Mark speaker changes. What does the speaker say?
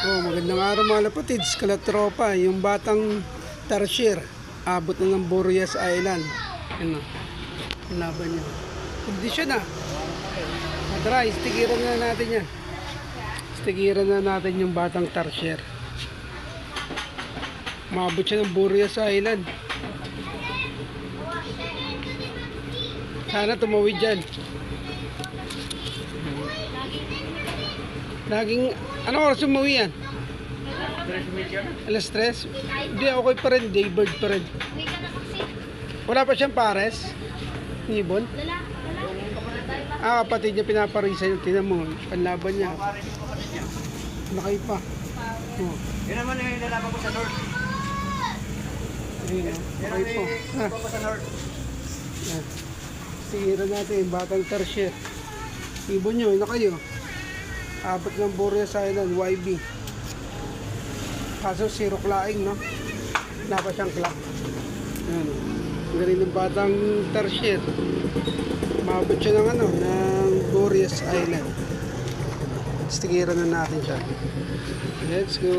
Speaker 1: Oh, magandang araw mga lapatids, kalatropa, yung batang Tarsier, abot na ng Boreas Island. Ano, ang laban niya. Kondisyon na. Tara, istigiran na natin yan. Istigiran na natin yung batang Tarsier. Maabot siya ng Boreas Island. Sana tumawid dyan. Laging, anong oras umuwi yan? Alas 3? Hindi, okay pa rin. Daybird pa rin. Wala pa siyang pares? Nibon? Ah, kapatid niya pinaparisa yung tinan mo. Panlaban niya. Nakay pa. Oh.
Speaker 2: Yun naman yung lalaban ko sa North.
Speaker 1: Ayun, nakay pa. Ah.
Speaker 2: Ko sa North.
Speaker 1: Yan. Sigira natin, batang Tarsier. Ibon nyo, na kayo. Abot ng Boreas Island, YB. Kaso zero claing, no? Wala pa siyang clock. Yan. Ang galing ng batang Tarsier. Maabot siya ng ano, ng Boreas Island. Stigiran na natin siya. Let's go.